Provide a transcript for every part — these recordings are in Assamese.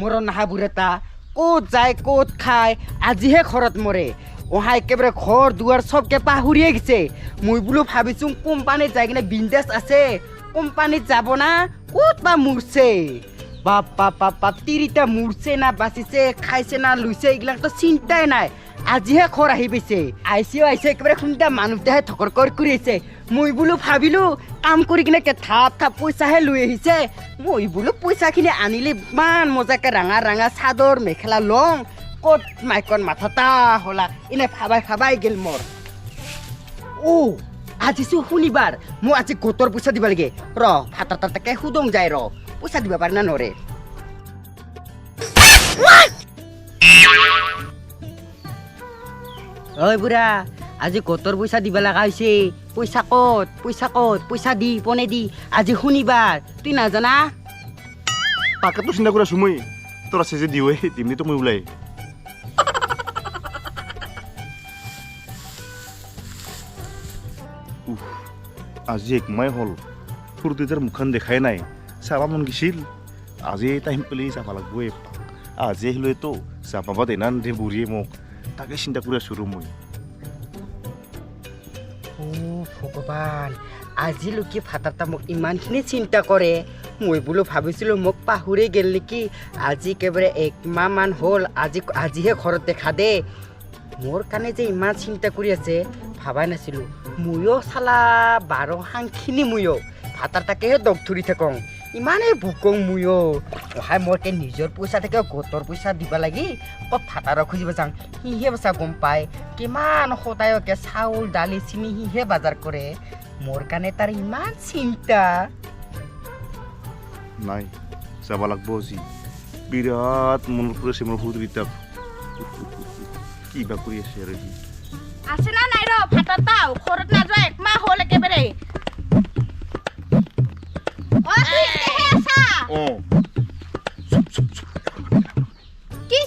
মোৰ নাহাবুৰেতা ক'ত যায় ক'ত খায় আজিহে ঘৰত মৰে ওহা একেবাৰে ঘৰ দুৱাৰ চবকে পাহৰিয়ে গেছে মই বোলো ভাবিছো কোম্পানীত যাই কিনে বিন্দাস আছে কোম্পানীত যাব না ক'ত বা মূৰছে বাপ বাপ বাপ বাপ তিৰিটা মূৰছে না বাচিছে খাইছে না লুইছে এইগিলাকতো চিন্তাই নাই আজিহে ঘৰ আহি পাইছে আহিছে একেবাৰে শুনিতা মানুহটাহে ঠকৰ কৰি আহিছে মই বোলো ভাবিলো কাম কৰি কিনে থাপ থাপ পইচাহে লৈ আহিছে মই বোলো পইচাখিনি আনিলে ইমান মজাকে ৰাঙা ৰাঙা চাদৰ মেখেলা লওঁ ক'ত মাইকন মাথাটা হলা এনে ভাবাই গেল মোৰ আজিছো শনিবাৰ মই আজি গোটৰ পইচা দিব লাগে ৰ ফাটা তাকে সুদং যায় ৰ পইচা দিব পাৰি না নৰে ঐ বুঢ়া আজি গোটৰ পইচা দিব লগা হৈছে পইচা ক'ত পইচা দি পনে দি আজি শনিবাৰ তুই নাজানা তাকেতো চিন্তা কৰি আছো মই তোৰ আছে যে দিওঁৱে দিমনিতো মই ওলাই আজি একমাহ হ'ল ফুৰ্তিৰ মুখখন দেখাই নাই চাবা মন গৈছিল আজি টাইম পেলি যাব লাগবই আজি আহিলেতো যাবা দেনান দে বুঢ়ীয়ে মোক তাকে চিন্তা কৰি আছো ৰ মই ভগৱান আজিলৈকে ফাটাটা মোক ইমানখিনি চিন্তা কৰে মই বোলো ভাবিছিলোঁ মোক পাহৰি গেল নেকি আজি একেবাৰে একমাহ মান হ'ল আজিহে ঘৰত দেখা দে মোৰ কাৰণে যে ইমান চিন্তা কৰি আছে ভাবাই নাছিলোঁ ময়ো চালা 12 হাংখিনি ময়ো ফাটাটাকেহে দগ ধৰি থাকোঁ ইমানেই ভোকং ময়ো অহাই মোৰকে নিজৰ পইচা থাকে গোটৰ পইচা দিব লাগি ক'ত ফাটাৰক খুজিব যাওঁ সিহে বচা গম পায় কিমান সদায়কে চাউল দালি চিনি সিহে বজাৰ কৰে মোৰ কাৰণে তাৰ ইমান চিন্তা নাই যাব লাগব আজি বিৰাট মনত পৰিছে মোৰ সুদৰিতাক কিবা কৰি আছে আৰু সি আছে না নাই ৰ ফাটাটাও ঘৰত নাযোৱা একমাহ হ'ল একেবাৰে তুই এহে আছা কি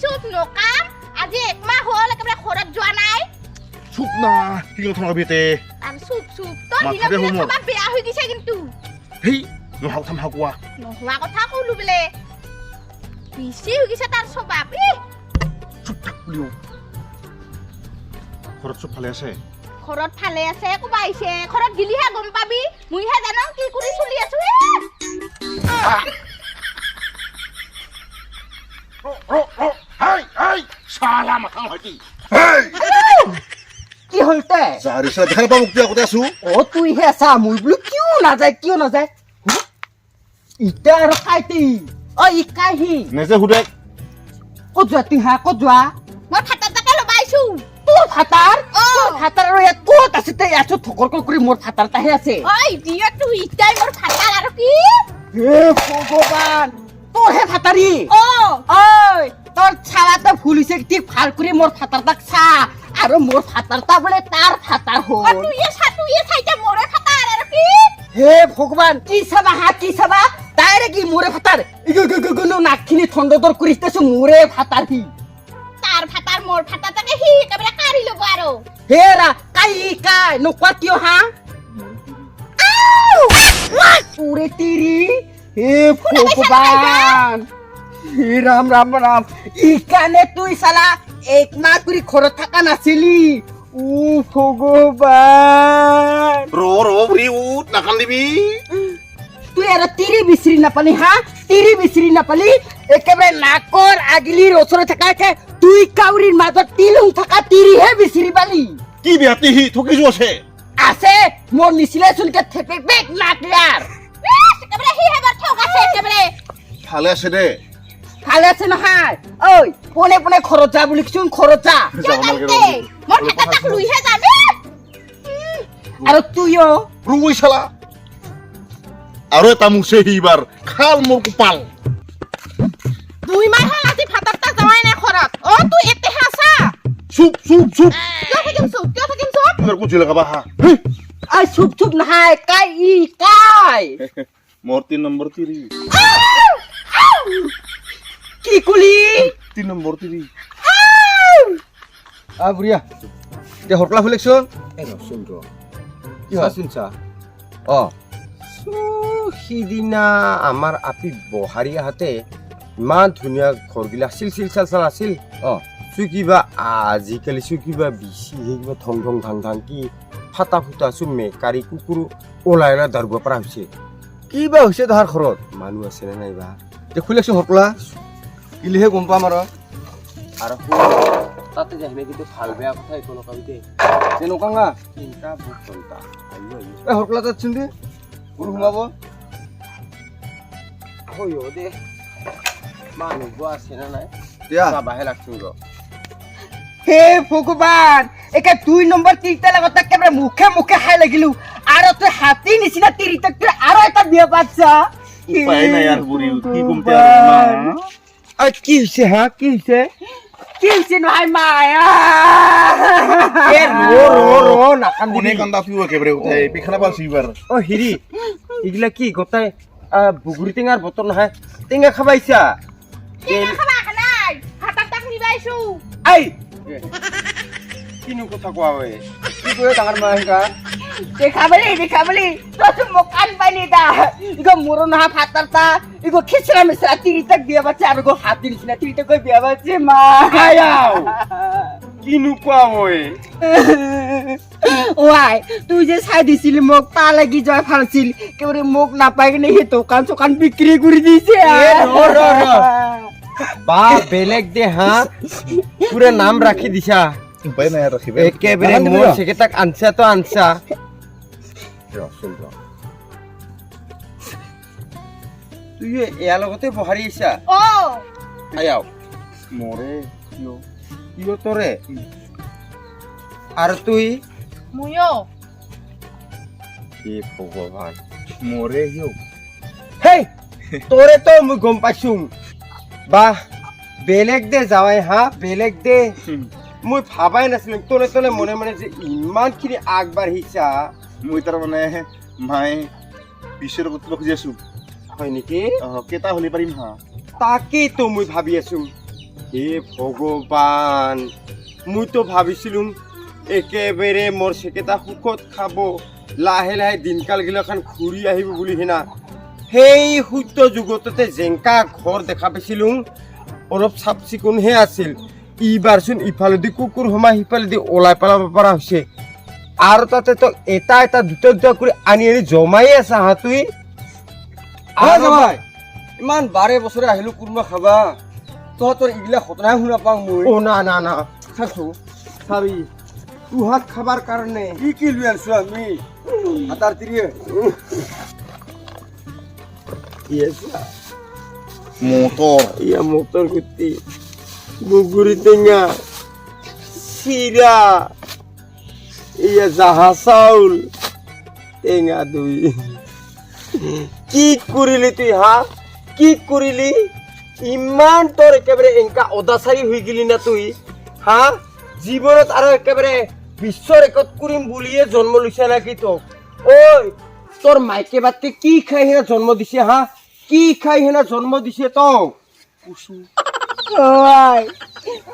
চুপ নকাম আজি একমাহ হ'ল একেবাৰে ঘৰত যোৱা নাই চুপ না কি কথা নকবিতে আৰু চুপ তই দিলে সমান বেয়া হৈ গৈছে কিন্তু হেই নহাও থাম হাকুৱা নোহোৱা কথা ক'লো বোলে বেছি হৈ গৈছে তাৰ স্বভাৱ চুপ থাক বুলিও ঘৰত চব ভালে আছে ঘৰত ভালে আছে ক'বা আহিছে ঘৰত গিলিহে গম পাবি মইহে জানো কি কৰি চলি আছো চালা মাথা হয়তি কি হলতে জাৰিছা দেখা নাপাওঁ মোক আগতে আছো তুইহে আছা মই বোলো কিয় নাযায় ইটা আৰু কাইটি ই কাইহি নেজে সুধে ক'ত যোৱা তুই ক'ত যোৱা মই ফাটাটাকে লবাইছো তোৰ ফাটাৰ আৰু ইয়াত ক'ত আছে তই ইয়াত ঠকৰ কৰি মোৰ ফাটাৰটাহে আছে দিয় তুই ইটাই মোৰ ফাটাৰ আৰু কি হে ভগৱান তোৰহে ফাটাৰী তোৰ চালাটা ভুল হৈছে ঠিক ভাল কৰি মোৰ ফাটাৰটাক চা আৰু মোৰ ফাটাৰটা বোলে তাৰ ফাটাৰ হ'ল তুই চাইতে মোৰে ফাটাৰ আৰু কি হে ভগৱান কি চাবা তাইৰে কি মোৰে ফাটাৰ নাকখিনি ঠণ্ডদৰ কৰি দিছো মোৰে ফাটাৰ সি তাৰ ফাটাৰ মোৰ ফাটাটাকে সি একেবাৰে কাঢ়ি ল'ব আৰু হেৰা কাই নোকোৱা কিয় পুৰে তিৰি হে ভগৱান হে ৰাম ইকানে তুই চালা একমাহ কৰি ঘৰত থকা নাছিলি ভগৱান ৰ বুঢ়ী উঠ নাকান্দিবি তুই আৰু তিৰি বিচাৰি নাপালি একেবাৰে নাকৰ আগিলিৰ ওচৰত থাকাকে দুই কাউৰীৰ মাজত তিলুং থকা তিৰিহে বিচাৰি পালি কি বিয়াতি সি ঠকি যোৱা আছে মোৰ নিচিলে চুলকে থেপে বেক নাকলাৰ একেবাৰে সি হেবাৰ ঠক আছে একেবাৰে ভালে আছে দে ভালে আছে নহয় পোনে ঘৰত যা বুলি কৈছোন ঘৰত যা মোৰ ফাটাটাক লুইহে যাবি আৰু তুইও ৰুই চালা আৰু এটা মুছে সিবাৰ খাল মোৰ কপাল 2 মাহ হ'ল আজি ফাটাটা যাৱাই নাই ঘৰত তুই এতেহে আছা চুপ কিয় থাকিম চুপ তোৰ কুচি লগাবা হা চুপ নহয় কাই মোৰ 3 নম্বৰ তিৰি কি কুলি 3 নম্বৰ তিৰি বুঢ়িয়া এতিয়া হৰকলা ফুলেকচোন কি চা সিদিনা আমাৰ আপি বহাৰী আহাতে ইমান ধুনীয়া ঘৰগিলা আছিল চিল চাল চাল আছিল চুই কিবা আজিকালি চুই কিবা বেছি কিবা ধং ধং ধাং ধাং কি ফাটা ফুটা চুই মেকাৰী কুকুৰ ওলাই দাৰিব পৰা হৈছে কিবা হৈছে তাহাৰ ঘৰত মানুহ আছে নে নাইবা দেখি লাগছো হকলা ইলিহে গম পাম আৰু তাতে যাই কিন্তু ভাল বেয়া কথা একো নকবি দে তেনেকুৱা চিন্তা বহুত চিন্তা এই হকলা তাত চিন্তি কোন সোমাব হয় দে মানুহ আছে না নাই বাহে লাগছো ৰ হে ভগৱান একে 2 নম্বৰ তিৰিটা লগত একেবাৰে মুখে মুখে খাই লাগিলো আৰু তই হাতী নিচিনা তিৰিটাক তই আৰু এটা বিয়া পাতছা উপায় নাই আৰ বুড়ি কি কমতে আৰ মা কি হৈছে হা কি হৈছে নহয় মায়া এ ৰ নাকান্দি কোনে কান্দা ফিউ একেবাৰে উঠাই বিখানা পালছি এবাৰ হিৰি ইগলা কি গোটাই বুগুৰি টেঙাৰ বতৰ নহয় টেঙা খাবাইছা খাবা নাই হাতত তাক নিবাইছো আই কিনো কথা কোৱা হয় কি কয় ডাঙৰ মাহিকা দেখাবলি তই মোক কান পাইনি দা ইগো মোৰো নহয় ফাটাৰটা ইগো খিচৰা মিচৰা তিৰিটাক বিয়া পাতছে আৰু গো হাতী নিচিনা তিৰিটাক বিয়া পাতছে মা আয়াও কিনো কোৱা হয় ওয়াই তুই যে চাই দিছিলি মোক তা লাগি যায় ফালছিল কেবরে মোক নাপাই কিনে হে দোকান বিক্রি করে দিছে বা বেলেগ দে হা পুরা নাম রাখি দিছা উপায় নাই আর রাখিবে একেবারে মোর সেকেটাক আনছা তো আনছা তুই এয়া লগতে বহাৰি আছা ও আয়াও মরে কিয় তোরে আর তুই মুয়ো হে ভগবান মরে হিও হেই তোরে তো মই গম পাইছো বা বেলেগ দে যাৱাই হা বেলেগ দে মই ভাবাই নাছিলো তোলে তোলে মনে মনে যে ইমানখিনি আগবাঢ়িছা মই তার মানে মাই বিশ্বের বতল খুঁজে আছো হয় নেকি কেটা হলি পারিম হা তাকেই তো মই ভাবি আছো হে ভগৱান মই তো ভাবিছিলো একেবাৰে মোৰ সেকেটা সুখত খাব লাহে লাহে দিনকাল গিলাখান ঘূৰি আহিব বুলি হেনা সেই সত্য যুগততে জেংকা ঘৰ দেখা পাইছিলো অলপ চাফ চিকুণহে আছিল ইবাৰচোন ইফালেদি কুকুৰ সোমাই সিফালেদি ওলাই পেলাব পৰা হৈছে আৰু তাতে তো এটা এটা দুটা কৰি আনি জমাই আছা হা তুই ইমান 12 বছৰে আহিলো কুৰমা খাবা তহঁতৰ ইগিলা ঘটনাই শুনা পাওঁ মই অ না না না চাচো চাবি তুহাত খাবার কারণে কি লই আনছো আমি হাতার তিরিয়ে মোটর ইয়া মোটর গুতি বুগুরি টেঙা সিরা ইয়া জাহা চাউল টেঙা দুই কি করিলি তুই হা কি করিলি ইমান তোর একেবারে এঙ্কা অদাচাৰী হৈ গেলি না তুই হা জীবনত আৰু একেবাৰে বিশ্ব ৰেকৰ্ড কৰিম বুলিয়ে জন্ম লৈছে নাকি তোক ঐ তোৰ মাইকে বাটকে কি খাই হেনা জন্ম দিছে হা কি খাই হেনা জন্ম দিছে তোক ওয়াই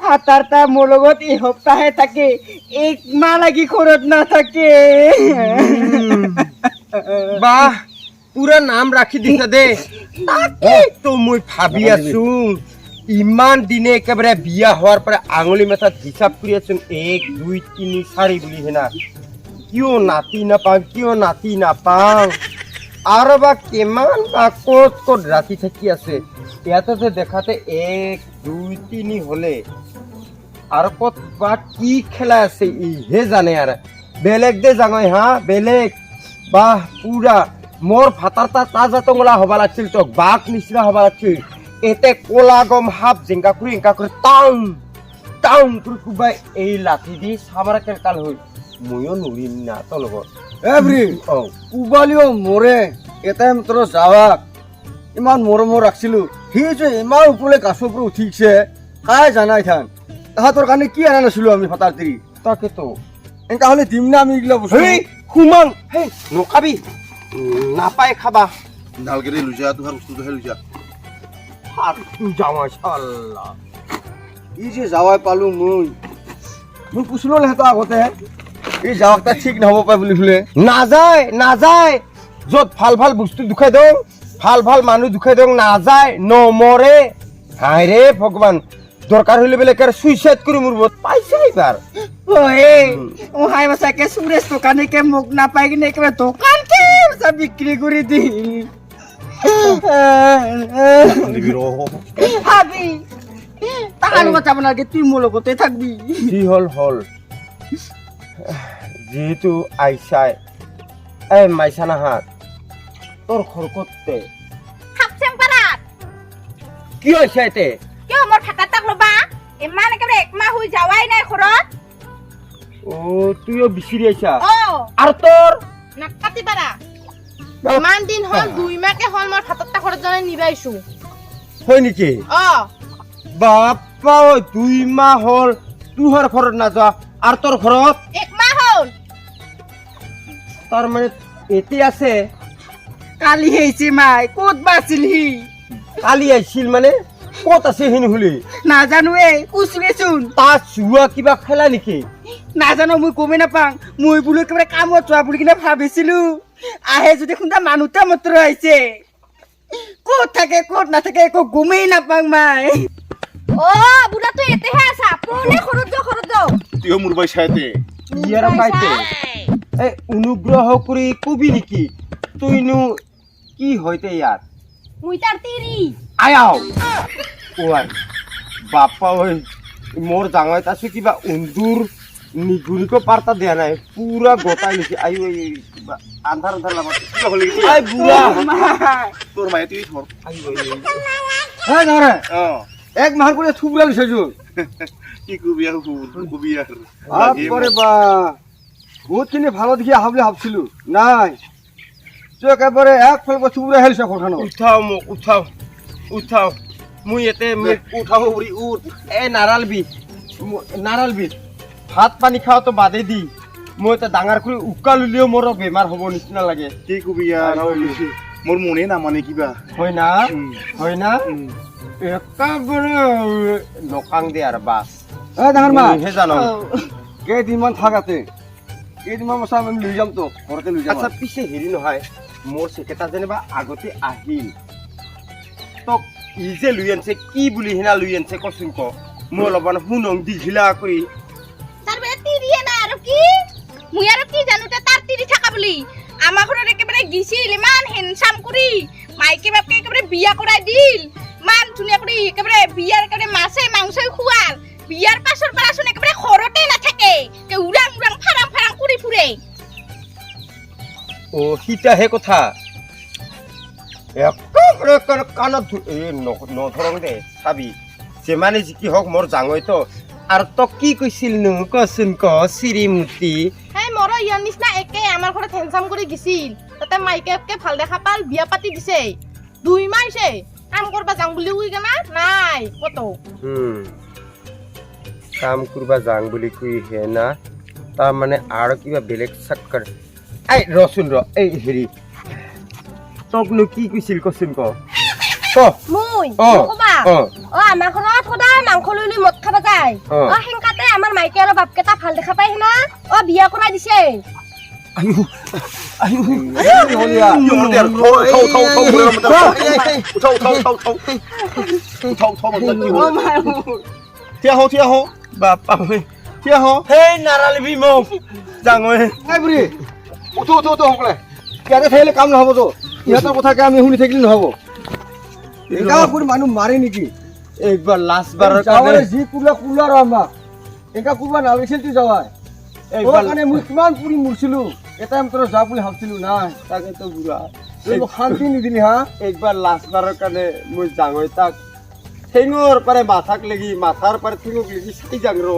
ফাটারটা মোর লগত এই সপ্তাহে থাকে এক মাহ লাগি ঘৰত নাথাকে বাহ পুরা নাম রাখি দিছে দে তাকে তো মই ভাবি আছো ইমান দিনে একেবারে বিয়া হওয়ার পরে আঙুলি মেথাত হিসাব কৰি আছো 1 2 3 4 বুলি হেনা কিয় নাতি নাপাওঁ আৰু বা কিমান বা ক'ত ৰাতি থাকি আছে ইয়াতে যে দেখাতে 1 2 3 হলে আৰু ক'ত বা কি খেলা আছে ইহে জানে আৰু বেলেগ দে জাঙই হা বেলেগ বাহ পুরা মোর ফাটারটা তাজা টংলা হবা লাগছিল তো বাঘ নিচিনা হবা লাগছিল এতে কোলা গম হাফ জিংকা কৰি টাং কৰি কুবাই এই লাঠি দি সাবাৰা কেলকাল হই ময়ো নৰিম না তো লগত এভৰি কুবালিও মৰে এটাই মাত্ৰ যাওয়াক ইমান মৰমৰ ৰাখছিলো সি যে ইমান ওপৰলে গাছৰ পৰা উঠিছে কাই জানাই থান তাহাঁতৰ কাৰণে কি আনা নাছিলো আমি ফাটাৰ তিৰি তাকেতো এনেকা হলে দিম না আমি এইগিলা বস্তু হেই সুমন হেই নকাবি নাপাই খাবা নালগেরে লুজা তোহার বস্তু হে লুজা আর জামা শাল্লাহ ই যে যাৱাই পালো মই পুছিলো হেঁতো আগতে এই যাৱাকটা ঠিক নহ'ব পাৰে বুলি ফুলে নাযায় য'ত ভাল বস্তু দুখাই দিওঁ ভাল মানুহ দুখাই দিওঁ নাযায় নমৰে হায় রে ভগবান দরকার হইলে বেলে কার সুইসাইড করে মরব পাইছে এবার ওহে ওহাই বাসাকে সুরেশ দোকানে কে মুখ না পাই কিনে একেবারে দোকান কে সব বিক্রি করে দি নিবি র ভাবি টাকা কথা আপনাকে তুই মোর লগতে থাকবি কি হল হল যেহেতু আইসাই মাইসানা হাত তোর খরকতে থাকছেন পারাত কি হয়েছে এতে কিয় মোৰ ফাটাত তাক ল'বা ইমান একেবাৰে একমাহ হৈ যাৱাই নাই ঘৰত ও তুইও বিচিৰি আইছা অ আৰ তোৰ নাকাটি পাৰা ইমান দিন হ'ল 2 মাহকে হ'ল মোৰ ফাটাত তাক ঘৰত জনে নিবাইছো হয় নেকি অ বাপ্পা ঐ 2 মাহ হল তুহর ঘৰত না যা আৰ তোৰ ঘৰত একমাহ হ'ল তার মানে এতে আছে কালি হেইছে মাই ক'ত বাছিলহি কালি আইছিল মানে কত আছে হিন হুলি নাজানো এ কুচুৱেচোন তা চুয়া কিবা খেলা নেকি নাজানো মই গমেই নাপাং মই বোলো একেবাৰে কামত যোৱা বুলি কিনে ভাবিছিলো আহে যদি খুন্দা মানুহটা মাত্ৰ আহিছে ক'ত থাকে ক'ত নাথাকে একো গমেই নাপাং মাই অ বুঢ়া তুই এতেহে আছা আপুনি ঘৰত যাও তুইও মোৰ বাই চাইতে ইয়াৰ পাইতে এই অনুগ্ৰহ কৰি কবি নেকি তুইনো কি হইতে ইয়াত মুই তাৰ তিৰি আয়াও ওয়াই বাপ্পা ওই মোর জাঙাই আছে কিবা উন্দুর নিগুরিকো পারতা দেয়া নাই পুরা গোটাই নিছি আই ওই আন্ধার আন্ধার লাগা কি হল কি আই বুড়া তোর মায়ে তুই ধর আই ওই হ্যাঁ ধরে অ এক মাহ করে থুবরা লিছেছো কি কবি আর কবি আর বাপরে বা বহুত কিনে ভালো দেখি হাবলে ভাবছিলু নাই তুই একেবারে এক ফেলব থুবরা হেলছ খখানো উঠাও মোক উঠাও উঠাও মুই এতে উঠাও উড়ি উঠ এ নারাল বি ভাত পানি খাওয়া তো বাদে দি মই এটা ডাঙৰ কৰি উকা লুলিও মোৰ বেমাৰ হ'ব নিচিনা লাগে কি কবি আৰ মোৰ মনে না মানে কিবা হয় না একেবাৰে নকাং দে আৰ বাস এ ডাঙৰ মা হে জানো কেইদিনমান থাকাতে কেইদিনমান বছৰ আমি লৈ যাম তো ঘৰতে লৈ যাম আচ্ছা পিছে হেৰি নহয় মোৰ চেকেটা যেনিবা আগতে আহিল তোক ই যে লৈ আনছে কি বুলি হিনা লৈ আনছে কচোন ক মই অলপমান শুনং দীঘিলা কৰি তাৰ বেলে তিৰিয়ে নাই আৰু কি মুই আৰু কি জানো তাৰ তিৰি থাকা বুলি আমাৰ ঘৰত একেবাৰে গিছিল ইমান হেনচাম কৰি মাইকে বাপকে একেবাৰে বিয়া কৰাই দিল মান ধুনীয়া কৰি একেবাৰে বিয়াৰ একেবাৰে মাছে মাংসই খুৱাল বিয়াৰ পাছৰ পৰা চোন একেবাৰে ঘৰতে নাথাকে উৰাং উৰাং ফাৰাং ফাৰাং কৰি ফুৰে ও সিতাহে কথা একেবাৰে কাণত নধৰং দে চাবি যিমানে যি কি হওক মোৰ জাঙৈ তো আৰু তক কি কৈছিল নো কচোন ক শ্ৰীমতী হেই মোৰ ইয়াৰ নিচিনা একে আমাৰ ঘৰত হেনচাম কৰি গিছিল তাতে মাইকে ভাল দেখা পাল বিয়া পাতি দিছে 2 মাহ হৈছে কাম কৰবা যাং বুলি উই গনা নাই কত কাম কৰবা যাং বুলি কৈ হে না তাৰ মানে আৰু কিবা বেলেগ চক্কৰ এই ৰচোন ৰ এই হেৰি তকনো কি কৈছিল কচোন ক মুই অ কবা অ অ আমাৰ ঘৰত সদায় মাংস লৈ লৈ মদ খাবা যায় অ। অ হেংকাতে আমাৰ মাইকে আৰু বাপকেইটা ভাল দেখা পাই না অ বিয়া কৰাই দিছে হলিয়া থিয়া হ বাপা থিয়া হ হেই নাৰালিবি মোক জাঙৈ নাই বুঢ়ী উঠো সকলে ইয়াতে থাকিলে কাম নহ'ব তো ইহঁতৰ কথাকে আমি শুনি থাকিলে নহ'ব এনেকা কৰি মানুহ মাৰে নেকি একবাৰ লাষ্ট বাৰৰ যাৱাৰে কাৰণে যি কুলা আৰু আমাক এনেকা কুলা নালাগিছিল তুই যাৱাই একবাৰ কাৰণে মই কিমান পুৰি মৰিছিলো এটাই মাত্ৰ যা বুলি ভাবছিলো নাই তাকেতো বুঢ়া তই মোক শান্তি নিদিলি হা একবাৰ লাষ্ট বাৰৰ কাৰণে মই জাঙৈ তাক ঠেঙৰ পাৰে মাথাক লাগি মাথাৰ পাৰে ঠেঙক লাগি চাই যাং ৰ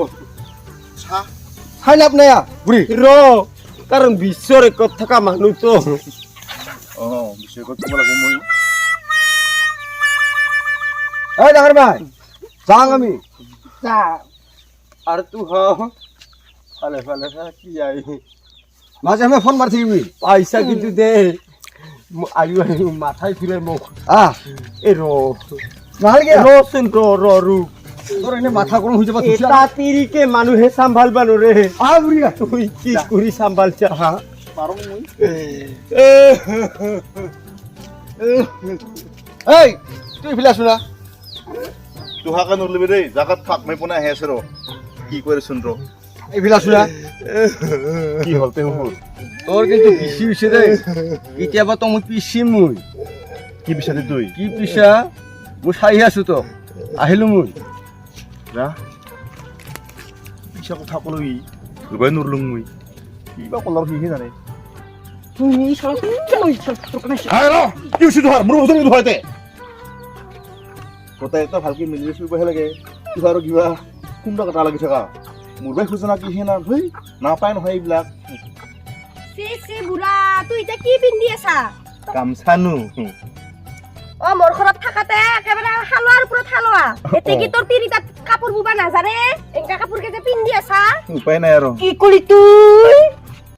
চাই লাভ নাই বুঢ়ী ৰ কাৰণ বিশ্বৰ একত থকা মানুহতো অ বিষয় ক'ব লাগব মই এই ডাঙৰ ভাই যাওঁ আমি আৰু তো ফালে ফালে কি আই মাজে সময়ে ফোন মাৰি থাকিবি পইচা কিন্তু দে আয়ু আয়ু মাথায় ফিরে মুখ আহ এ র নালাগে রসুন র তোর এনে মাথা গরম হয়ে যাবে এটা তিরিকে মানুহে সাম্ভালবা নরে বুড়িয়া তুই কি করি সাম্ভালছা হা পাৰো মই এই তুই ফিলে আছো না তোহাকে নলবি দেই জাগাত থাক মই পোনা আহি আছে ৰ কি কৰিছোন ৰ এইবিলাক চোৱা কি হ'ল তে হুৰ তোৰ কিন্তু পিছি হৈছে দেই কেতিয়াবা তো মই পিছিম মই কি বিচাৰি তুই কি পিছা মই চাই আছো তো আহিলো মই যা পিছা কথা ক'লৈ ধৰিবই নৰলো মই কিবা ক'লাৰ সিহে জানে কি হৈছে তোহাৰ মোৰ বস্তু ধৰাইতে গোটাই এটা ভালকে মিলি চুৰিবহে লাগে কিবা আৰু কিবা কোনটা কটা লাগি থকা মোৰ বাই খোজনা কি হে না ভৈ নাপায় নহয় এইবিলাক চি বুঢ়া তুই এতিয়া কি পিন্ধি আছা গামচানো অ মোৰ ঘৰত থাকাতে একেবাৰে হালোৱাৰ ওপৰত হালোৱা এতিয়া কি তোৰ তিনিটা কাপোৰ বুবা নাজানে এনেকা কাপোৰ কে যে পিন্ধি আছা উপায় নাই আৰু কি কৰি তুই